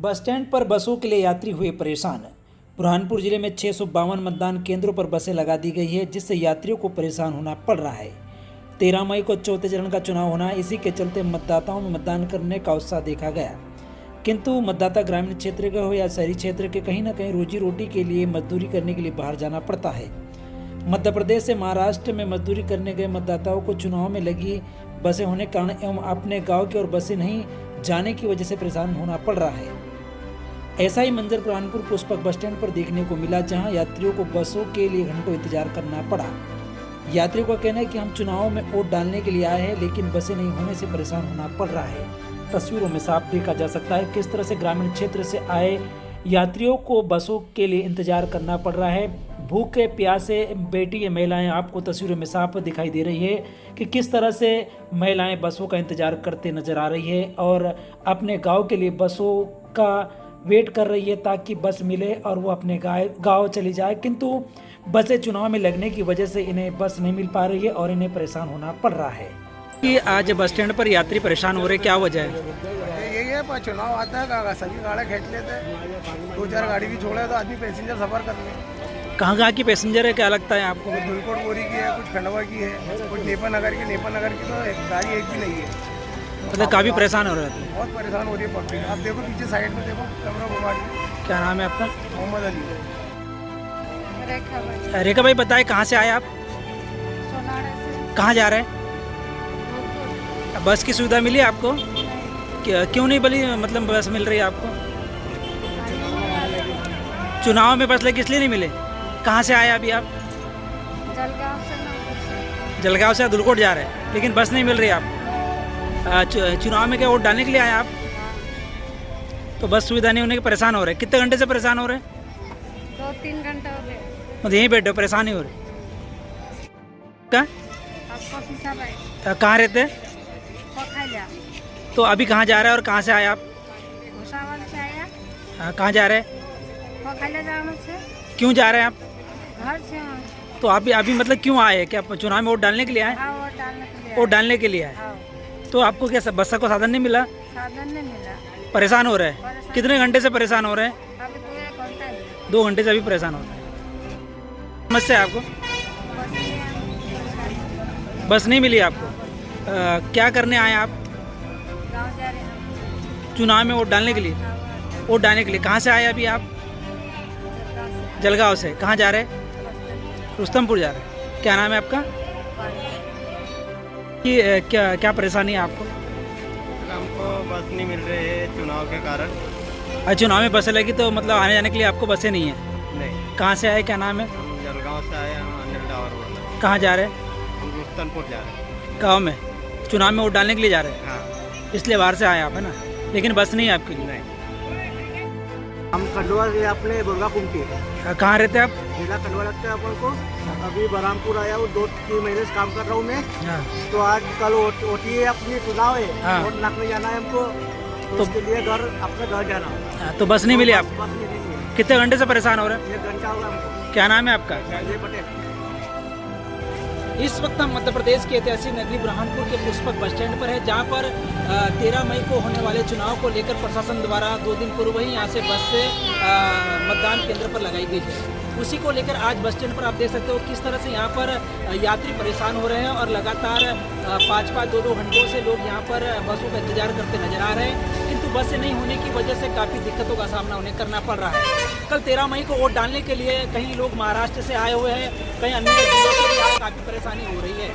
Bus stand पर बसों के लिए यात्री हुए परेशान। बुरहानपुर जिले में 652 मतदान केंद्रों पर बसें लगा दी गई है, जिससे यात्रियों को परेशान होना पड़ रहा है। 13 मई को चौथे चरण का चुनाव होना है, इसी के चलते मतदाताओं में मतदान करने का उत्साह देखा गया। किंतु मतदाता ग्रामीण क्षेत्र के हो या शहरी क्षेत्र के, कहीं न कहीं रोजी रोटी के लिए मजदूरी करने के लिए बाहर जाना पड़ता है। मध्य प्रदेश से महाराष्ट्र में मजदूरी करने गए मतदाताओं को चुनाव में लगी बसें होने के कारण एवं अपने गाँव की ओर बसें नहीं जाने की वजह से परेशान होना पड़ रहा है। ऐसा ही मंजर बुरहानपुर पुष्पक बस स्टैंड पर देखने को मिला, जहां यात्रियों को बसों के लिए घंटों इंतजार करना पड़ा। यात्रियों का कहना है कि हम चुनाव में वोट डालने के लिए आए हैं, लेकिन बसें नहीं होने से परेशान होना पड़ रहा है। तस्वीरों में साफ देखा जा सकता है किस तरह से ग्रामीण क्षेत्र से आए यात्रियों को बसों के लिए इंतजार करना पड़ रहा है। भूखे प्यासे बेटी महिलाएं आपको तस्वीरों में साफ दिखाई दे रही है कि किस तरह से महिलाएं बसों का इंतजार करते नजर आ रही है और अपने गांव के लिए बसों का वेट कर रही है ताकि बस मिले और वो अपने गांव चली जाए। किंतु बसें चुनाव में लगने की वजह से इन्हें बस नहीं मिल पा रही है और इन्हें परेशान होना पड़ रहा है। कि आज बस स्टैंड पर यात्री परेशान हो रहे, क्या वजह है? यही है, पर चुनाव आता है का सभी गाड़ियाँ खींच लेते हैं, 2-4 गाड़ी भी छोड़े तो आदमी पैसेंजर सफर कर ले। कहाँ की पैसेंजर है, क्या लगता है आपको? कुछ धुलकोट बोरी की है, कुछ खंडवा की है, कुछ नेपाल नगर की तो एक गाड़ी एक भी नहीं है। मतलब काफ़ी परेशान हो रहे थे। बहुत परेशान हो रही है पब्लिक। आप देखो पीछे साइड में, देखो कैमरा घुमा दी। क्या नाम है आपका? मोहम्मद अली। रेखा भाई बताए कहाँ से आए आप? कहाँ जा रहे हैं? बस की सुविधा मिली आपको? क्यों नहीं मिली, मतलब बस मिल रही है आपको? चुनाव में बस लेके इसलिए नहीं मिले? कहाँ से आए अभी आप? जलगांव से धुलकोट जा रहे हैं, लेकिन बस नहीं मिल रही आपको। चुनाव में क्या वोट डालने के लिए आए आप? तो बस सुविधा नहीं होने के परेशान हो रहे। कितने घंटे से परेशान हो रहे? 2-3 घंटे हो गए। मतलब यहीं बैठे हो, परेशान ही हो रहे? क्या कहाँ रहते हैं? तो अभी कहाँ जा रहे हैं और कहाँ से आए आप? से आया। कहाँ जा रहे हैं? क्यों जा रहे हैं आप? घर से। तो अभी मतलब क्यों आए हैं? क्या चुनाव में वोट डालने के लिए आए? वोट डालने के लिए आए। तो आपको क्या बस का साधन नहीं मिला? साधन नहीं मिला। परेशान हो रहे हैं? कितने घंटे से परेशान हो रहे हैं? अभी तो 1 घंटा है। 2 घंटे से अभी परेशान हो रहे हैं। समस्या है आपको? बस नहीं मिली आपको? क्या करने आए आप? गाँव जा रहे हैं। चुनाव में वोट डालने के लिए? वोट डालने के लिए कहाँ से आए अभी आप? जलगांव से। कहाँ जा रहे हैं? रुस्तमपुर जा रहे हैं। क्या नाम है आपका? कि क्या परेशानी है आपको? हमको बस नहीं मिल रही है चुनाव के कारण। चुनाव में बसें लगी तो मतलब आने जाने के लिए आपको बसें नहीं है? नहीं। कहाँ से आए, क्या नाम है? हम जलगांव से आए, हम अनिल डावर बोल रहे हैं। कहाँ जा रहे हैं? हम रुस्तमपुर जा रहे हैं। गाँव में चुनाव में वोट डालने के लिए जा रहे हैं? हाँ। इसलिए बाहर से आए आप, है ना? लेकिन बस नहीं है आपके लिए? नहीं। हम खंडवा से अपने बुर्गा कुमटी। कहाँ रहते हैं आप? जिला खंडवा लगता है अपन को। अभी बरहामपुर आया हूँ, 2-3 महीने से काम कर रहा हूँ मैं। हाँ। तो आज कल ओटी है, अपनी चुनाव है। हाँ। वोट नापने जाना है हमको, तो उसके लिए अपने घर जाना। तो बस नहीं मिली आप? बस मिली नहीं है। कितने घंटे से परेशान हो रहे हैं? 1 घंटा हुआ हमको। क्या नाम है आपका? अजय पटेल। इस वक्त हम मध्य प्रदेश के ऐतिहासिक नगरी बुरहानपुर के पुष्पक बस स्टैंड पर है, जहां पर 13 मई को होने वाले चुनाव को लेकर प्रशासन द्वारा 2 दिन पूर्व ही यहां से बस से मतदान केंद्र पर लगाई गई है। उसी को लेकर आज बस स्टैंड पर आप देख सकते हो किस तरह से यहाँ पर यात्री परेशान हो रहे हैं और लगातार 5-5, 2-2 घंटों से लोग यहाँ पर बसों का इंतजार करते नजर आ रहे हैं। किंतु बसें नहीं होने की वजह से काफ़ी दिक्कतों का सामना उन्हें करना पड़ रहा है। कल 13 मई को वोट डालने के लिए कहीं लोग महाराष्ट्र से आए हुए हैं, कहीं अन्य जिलों से भी आए, काफ़ी परेशानी हो रही है।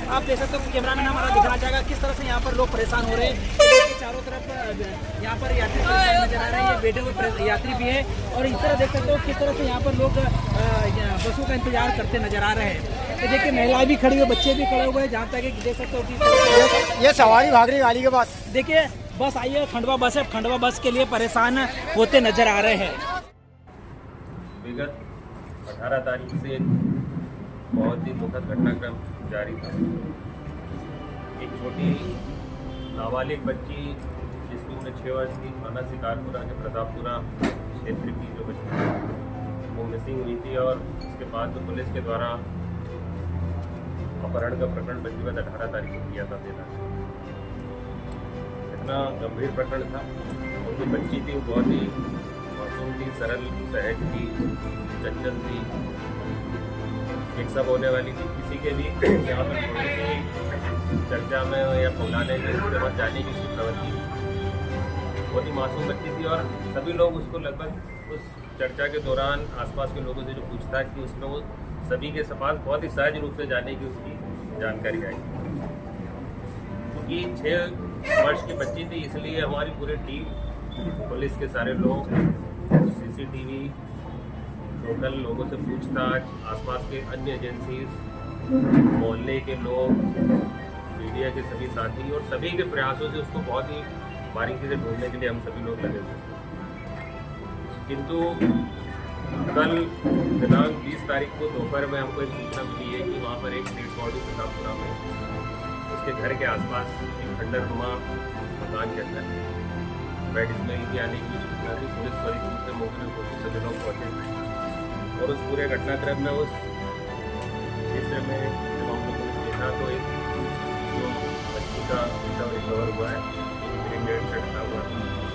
आप देख सकते हो, कैमरामैन हमारा दिखाना चाहेगा किस तरह से यहाँ पर लोग परेशान हो रहे हैं। चारों तरफ यहाँ पर यात्री परेशान नजर आ रहे हैं, बैठे हुए यात्री भी है और इस तरह देख सकते हो किस तरह से यहाँ पर लोग बसों का इंतजार करते नजर आ रहे हैं। तो देखिए महिलाएं भी खड़ी हुई, बच्चे भी खड़े हुए हैं, जहाँ तक देख सकते हो ये सवारी भाग रही गाड़ी के पास। देखिए बस आई है, खंडवा बस है, खंडवा बस के लिए परेशान होते नजर आ रहे हैं। विगत 18 तारीख से बहुत ही दुखद घटनाक्रम जारी था। एक छोटी नाबालिग बच्ची जिसकी उम्र 6 वर्ष की, थाना शिकारपुरा के प्रतापपुरा क्षेत्र की जो बच्ची वो मिसिंग हुई थी और उसके बाद जो पुलिस के द्वारा अपहरण का प्रकरण पंजीबद्ध 18 तारीख को किया था। इतना गंभीर प्रकरण था। जो बच्ची थी वो बहुत ही मासूम थी, सरल, सहज थी, चंचल थी, एक सब होने वाली थी। किसी के भी यहाँ पर थोड़ी सी चर्चा में या फैलाने में मत जाने की उसकी प्रवृत्ति थी। बहुत ही मासूम बच्ची थी और सभी लोग उसको लगभग उस चर्चा के दौरान आसपास के लोगों से जो पूछताछ की उसमें वो सभी के पास बहुत ही सहज रूप से जाने की उसकी जानकारी आई। क्योंकि 6 वर्ष की बच्ची थी, इसलिए हमारी पूरी टीम, पुलिस के सारे लोग, CCTV, लोकल लोगों से पूछताछ, आसपास के अन्य एजेंसीज, मोहल्ले के लोग, मीडिया के सभी साथी और सभी के प्रयासों से उसको बहुत ही बारीकी से ढूंढने के लिए हम सभी लोग लगे थे। किंतु कल दिनांक 20 तारीख को दोपहर में हमको एक सूचना मिली है कि वहाँ पर एक डेड बॉडी प्रतापपुरा में उसके घर के आसपास एक खंडरनुमा मकान के अंदर बेड स्मेल की आने की सूचना थी। पुलिस त्वरित रूप से मौके पर पहुंची, सभी लोग पहुँचे और उस पूरे घटनाक्रम में उस क्षेत्र में जब हम लोगों ने देखा तो एक जो बच्ची का शव रिकवर हुआ है, ग्रेनेड चढ़ता हुआ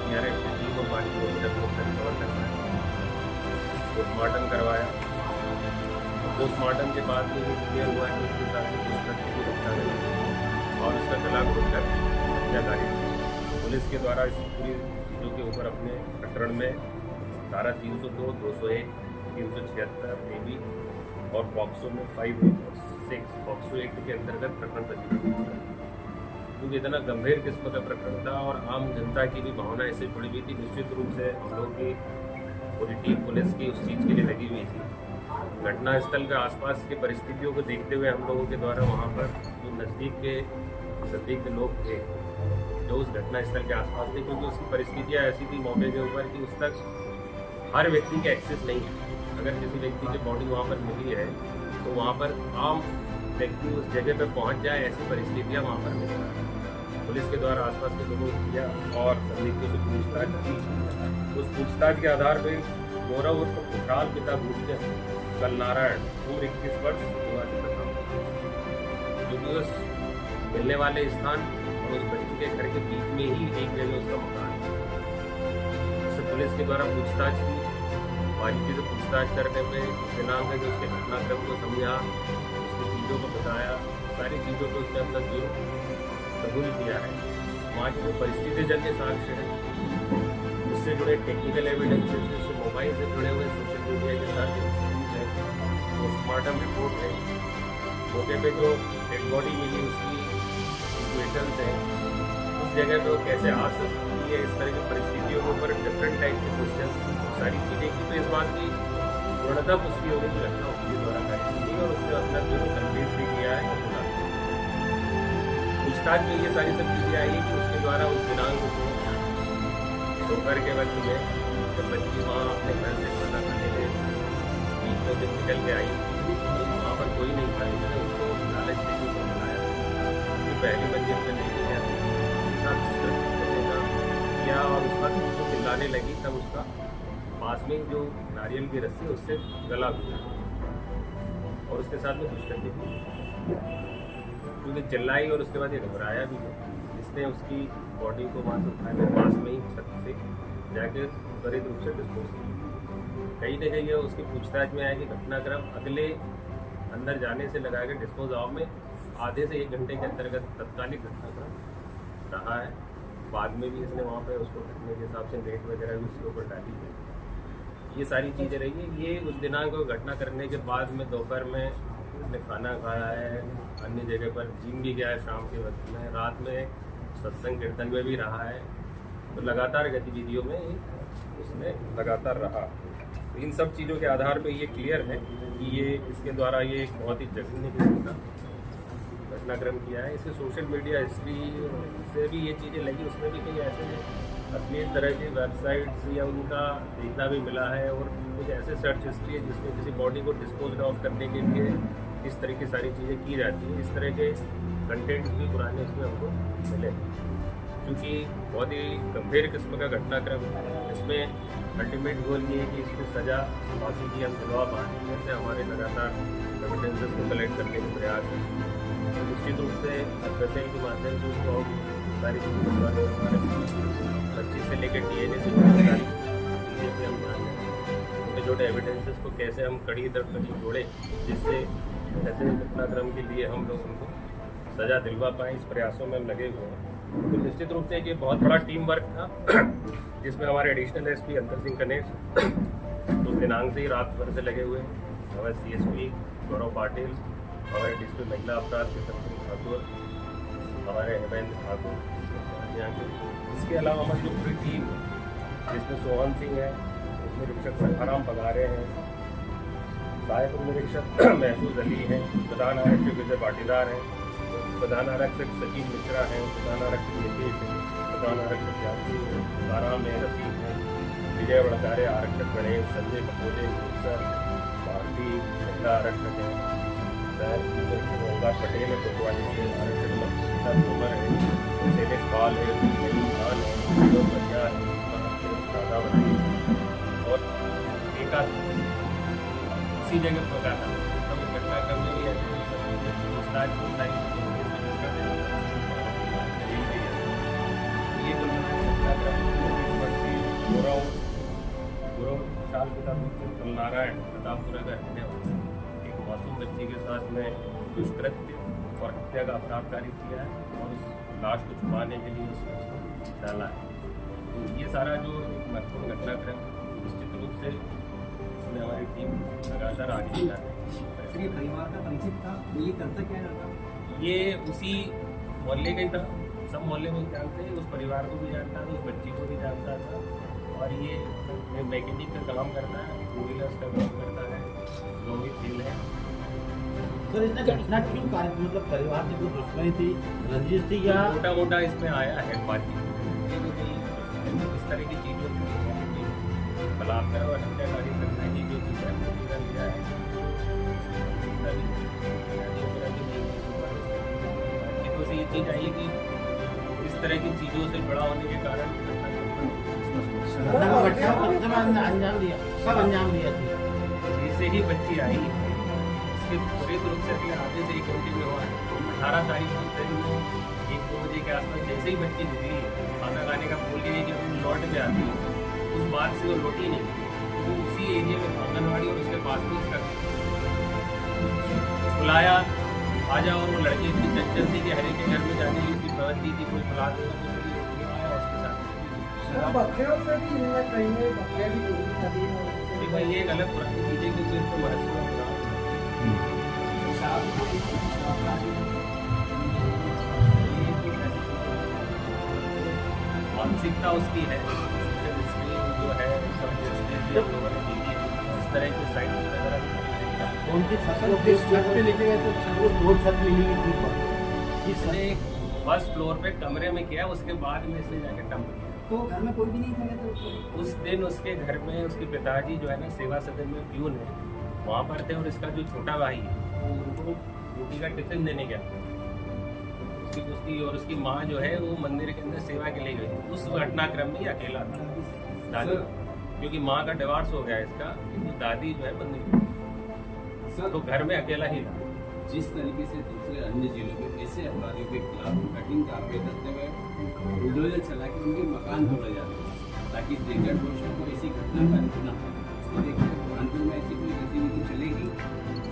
CRF की टीम और पानी को रिकवर करना है, पोस्टमार्टम करवाया। पोस्टमार्टम के बाद में ये क्लियर हुआ है कि उसके साथ व्यक्ति की हत्या हुई और उसका गला घोटकर हत्याकारी पुलिस के द्वारा इस पूरी चीज़ों के ऊपर अपने प्रकरण में धारा 302, 201, 376 AB और पॉक्सो में 586 पॉक्सो एक्ट के अंतर्गत प्रकरण पंजीकृत है। क्योंकि इतना गंभीर किस्म का प्रकरण था और आम जनता की भी भावना इससे जुड़ी हुई थी, निश्चित रूप से हम लोग की पूरी टीम पुलिस की उस चीज़ के लिए लगी हुई थी। घटनास्थल के आसपास की परिस्थितियों को देखते हुए हम लोगों के द्वारा वहाँ पर जो नज़दीक के संदिग्ध लोग थे जो उस घटनास्थल के आसपास थे, क्योंकि उसकी परिस्थितियाँ ऐसी थी मौके के ऊपर कि उस तक हर व्यक्ति के एक्सेस नहीं है। अगर किसी व्यक्ति की बॉडी वहाँ पर मिली है तो वहाँ पर आम व्यक्ति उस जगह पर पहुँच जाए, ऐसी परिस्थितियाँ वहाँ पर मिली। पुलिस के द्वारा आसपास के लोगों को किया और संदिग्धों से पूछताछ की। उस पूछताछ के आधार पर गौरव उर्फ खुशहाल पिता भूतचंद कल नारायण उम्र 21 वर्ष निवासी था, क्योंकि उस मिलने वाले स्थान और उस बच्ची के घर के बीच में ही एक जगह उसका मकान है। उससे पुलिस के द्वारा पूछताछ की। बारीकी से पूछताछ करने में दिनांक में उसके घटनाक्रम को समझा, उसकी चीज़ों को बताया, सारी चीज़ों को उसने अपना जुर्म कबूल किया है। वहाँ की जो परिस्थिति जन्य साक्ष्य है, उससे जुड़े टेक्निकल एविडेंसेस, उससे मोबाइल से जुड़े हुए सोशल मीडिया के साथ है, पोस्टमार्टम रिपोर्ट है, मौके पे जो डेड बॉडी मिली उसकी सिचुएशन है, उस जगह पे वो कैसे आ सकती है, इस तरह की परिस्थितियों के ऊपर डिफरेंट टाइप के क्वेश्चन, सारी चीज़ें की। तो इस बात की पूर्णतः पुष्टि होगी कि घटना उसके द्वारा कार्य की और उसने अपना जो कन्विंस भी किया है। पूछताछ में ये सारी सब चीज़ें आई कि उसके द्वारा उस दिनांक को दोपहर के वक्त में जब बच्ची वहाँ अपने घर से खाना खाने के 2 दिन निकल के आई तो वहाँ पर कोई नहीं था, इसने उसको लालच देने को बुलाया कि पहली मंजिल पर लेके गया, उसके साथ करने का किया और उस वक्त उसको चिल्लाने लगी, तब उसका पास में जो नारियल की रस्सी उससे गला घुटा और उसके साथ में दुष्कर्म की, क्योंकि चिल्लाई और उसके बाद ये घबराया भी है। इसने उसकी बॉडी को वहाँ से उठाकर पास में ही छत से जाकर त्वरित रूप से डिस्पोज किया। कहीं न कहीं उसकी पूछताछ में आया कि घटनाक्रम अगले अंदर जाने से लगा के डिस्पोज ऑफ में आधे से 1 घंटे के अंतर्गत तत्कालिक घटनाक्रम रहा है। बाद में भी इसने वहाँ पर उसको घटने के हिसाब से नेट वगैरह भी उसके ऊपर डाली है। ये सारी चीज़ें रही है। ये उस दिनांक को घटना करने के बाद में दोपहर में उसने खाना खाया है, अन्य जगह पर जिम भी गया है, शाम के वक्त में, रात में सत्संग कीर्तन में भी रहा है। तो लगातार गतिविधियों में उसने लगातार रहा। तो इन सब चीज़ों के आधार पे ये क्लियर है कि ये इसके द्वारा ये एक बहुत ही जघन्य किस्म का घटनाक्रम किया है। इसके सोशल मीडिया हिस्ट्री से भी ये चीज़ें लगी, उसमें भी कई ऐसे अश्लील तरह की वेबसाइट्स या उनका देखना भी मिला है और कुछ ऐसे सर्च हिस्ट्री है जिसमें किसी बॉडी को डिस्पोज ऑफ करने के लिए इस तरह की सारी चीज़ें की जाती हैं। इस तरह के कंटेंट भी पुराने उसमें हमको मिले, क्योंकि बहुत ही गंभीर किस्म का घटनाक्रम है। इसमें अल्टीमेट गोल ये है कि इसकी सज़ा फांसी की हम दिलवा पाएँ। जैसे हमारे लगातार एविडेंसेस को कलेक्ट करने के प्रयास है, तो निश्चित रूप से FSL के माध्यम से उसको सारी चीज़ें हमारे 25 से लेकर डीएनए से जुड़ी सारी चीज़ें पे हम ध्यान दें। छोटे छोटे एविडेंसेस को कैसे हम कड़ी दर कड़ी जोड़ें जिससे ऐसे घटनाक्रम के लिए हम लोग उनको सज़ा दिलवा पाएँ, इस प्रयासों में हम लगे हुए हैं। तो निश्चित रूप से ये बहुत बड़ा टीम वर्क था जिसमें हमारे एडिशनल एसपी अंतर सिंह कनेक्ट उस दिनांक से ही रात भर से लगे हुए हैं, हमारे सीएसपी गौरव पाटिल, हमारे डिस्ट्रिक्ट महिला अपराध केतन सिंह ठाकुर, हमारे हेमेंद्र ठाकुर यहाँ के। इसके अलावा हमारी जो पूरी टीम जिसमें सोहन सिंह है, उसमें निरीक्षक सखाराम पगारे हैं, सहायक निरीक्षक महसूस अली हैं, प्रधान आरक्षक विजय पाटीदार हैं, प्रधान आरक्षक सचिन मिश्रा हैं, प्रधान आरक्षक नीतीश हैं, प्रधान आरक्षक यादव हैं, आराम है, रफीक हैं, विजय वड़कारे आरक्षक गणेश, संजय कपोले, सर भारती महिला आरक्षक हैं, सर ओंकार पटेल है, कोतवाली से आरक्षक मक्ता तोमर है, शैलेश पाल है, नईम खान है, विनोद बलिया है, राधावती और एक उसी जगह पका था। तब इस घटनाक्रम में ये मुस्ताज को ये जो गुरव साल पिता नारायण प्रतापपुरा का रहने वाला एक मासूम बच्ची के साथ में दुष्कृत्य और हत्या का अपराध कार्य किया है और उस लाश को छुपाने के लिए उसने उसको डाला है। तो ये सारा जो एक महत्वपूर्ण घटनाक्रम निश्चित रूप से उसमें हमारी टीम लगातार आगे जा रही है। परिवार का परिचित था, ये करता क्या था? ये उसी मोहल्ले का ही था, सब मोहल्ले में जानते हैं, उस परिवार को भी जानता था, उस बच्ची को भी जानता था और ये मैकेनिक का काम करता है, टू व्हीलर्स का काम करता है, लोग ही फील है। सर इसने घटना क्यों कारण मतलब परिवार की कोई दुश्मनी थी, रंजिश थी या मोटा मोटा इसमें आया है बातचीत इस तरह की चीज़ों बलात्कार और हत्याकारी करने की जो चीज़ है वो लिया है तो से ये चीज़ आई कि इस तरह की चीज़ों से बड़ा होने के कारण अंजाम दिया, कब अंजाम दिया? जैसे ही बच्ची आई उसके पूरे रूप से अगले आधे से 1 घंटे में हुआ है। 18 तारीख को दिन में 1-2 बजे के आसपास जैसे ही बच्ची निकली खाना खाने का बोल के कि अपनी लौट में आती उस बात से वो लौटी नहीं, वो उसी एरिया में आंगनवाड़ी और उसके पास में उसका बुलाया आ जाओ और वो लड़की इतनी चंचल थी कि हरे के घर में जाने की उसकी प्रवृत्ति थी, कोई बुला देगा तो आया उसके साथ। भाई ये एक अलग पुरानी चीज़ है क्योंकि इसको महत्वपूर्ण मानसिकता उसकी है जो है इस तरह की साइड वगैरह कौन सी फसल पे लेके गए थे? वो छत मिली हुई थी, इसने फर्स्ट फ्लोर पे कमरे में किया, उसके बाद में इसे जाके डंप किया। तो घर में कोई भी नहीं था तो उस दिन उसके घर में उसके पिताजी जो है ना सेवा सदन में प्यून है वहाँ पर थे और इसका जो छोटा भाई है वो उनको रोटी का टिफिन देने गया उसकी और उसकी माँ जो है वो मंदिर के अंदर सेवा के लिए गई। उस घटनाक्रम में अकेला था दादी, क्योंकि माँ का डिवोर्स हो गया इसका, क्योंकि दादी जो है मंदिर तो घर में अकेला ही था। जिस तरीके से दूसरे अन्य जिलों में ऐसे अपराधियों के खिलाफ कठिन कार्रवाई करते हुए बुलडोजर चला के उनके मकान तोड़े जाते हैं ताकि दिग्गज दोषियों को ऐसी घटना का न हो। देखिए बुरहानपुर में ऐसी कोई गतिविधि चलेगी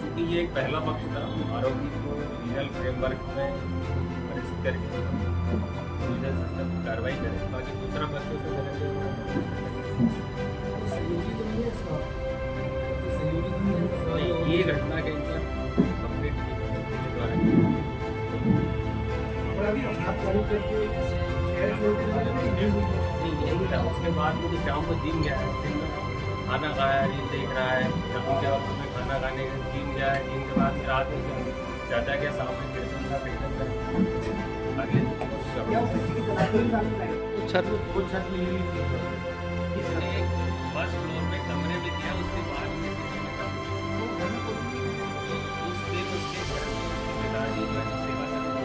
क्योंकि ये एक पहला पक्ष था, आरोपी को लीगल फ्रेमवर्क में अरेस्ट करके लीगल सिस्टम कार्रवाई करें, बाकी दूसरा पक्ष से ये घटना के अंदर कंप्लीट यही था। उसके बाद मुझे शाम को जिम गया है, दिन में खाना खाया, रील देख रहा है, शाम के वक्त में खाना खाने के जिम गया है, जिम के बाद रात में चाचा के सामने कीर्तन था, छत मिली हुई थी। इसने फर्स्ट फ्लोर में कमरे में किया, उसके बाद में उस दिन उसके घर में उसके पिताजी जो है सेवा सदन में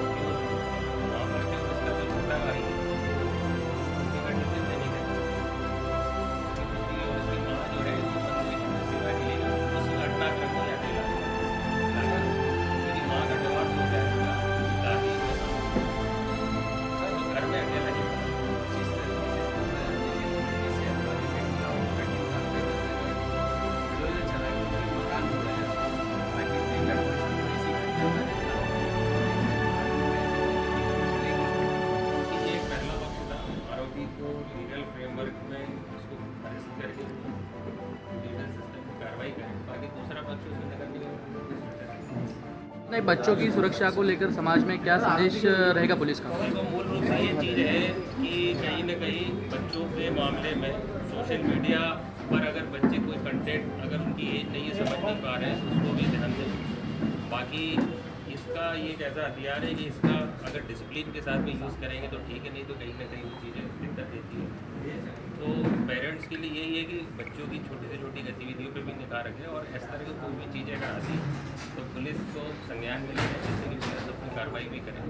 वहाँ पर थे और उसका जो छोटा भाई उनके घर टिफिन देने गए और उसकी माँ जो है वो मंदिर में सेवा के लिए गई। उस घटनाक्रम में अकेला क्योंकि माँ का डिवोर्स हो गया इसका, दादी जो है घर में अकेला ही था। जिस तरीके से नहीं, बच्चों की सुरक्षा को लेकर समाज में क्या संदेश रहेगा पुलिस का? तो मूल रूप से ये चीज़ है कि कहीं न कहीं बच्चों के मामले में सोशल मीडिया पर अगर बच्चे कोई कंटेंट अगर उनकी एज नहीं है समझ नहीं पा रहे हैं तो उसको भी ध्यान दें। बाकी इसका ये एक ऐसा हथियार है कि इसका अगर डिसिप्लिन के साथ में यूज़ करेंगे तो ठीक है, नहीं तो कहीं ना कहीं वो चीज़ें दिक्कत देती है। तो पेरेंट्स के लिए यही है कि बच्चों की छोटी से छोटी गतिविधियों पे भी निगाह रखें और इस तरह की कोई भी चीज़ अगर आती है तो पुलिस को संज्ञान में लें, जिससे कि पुलिस अपनी कार्रवाई भी करे।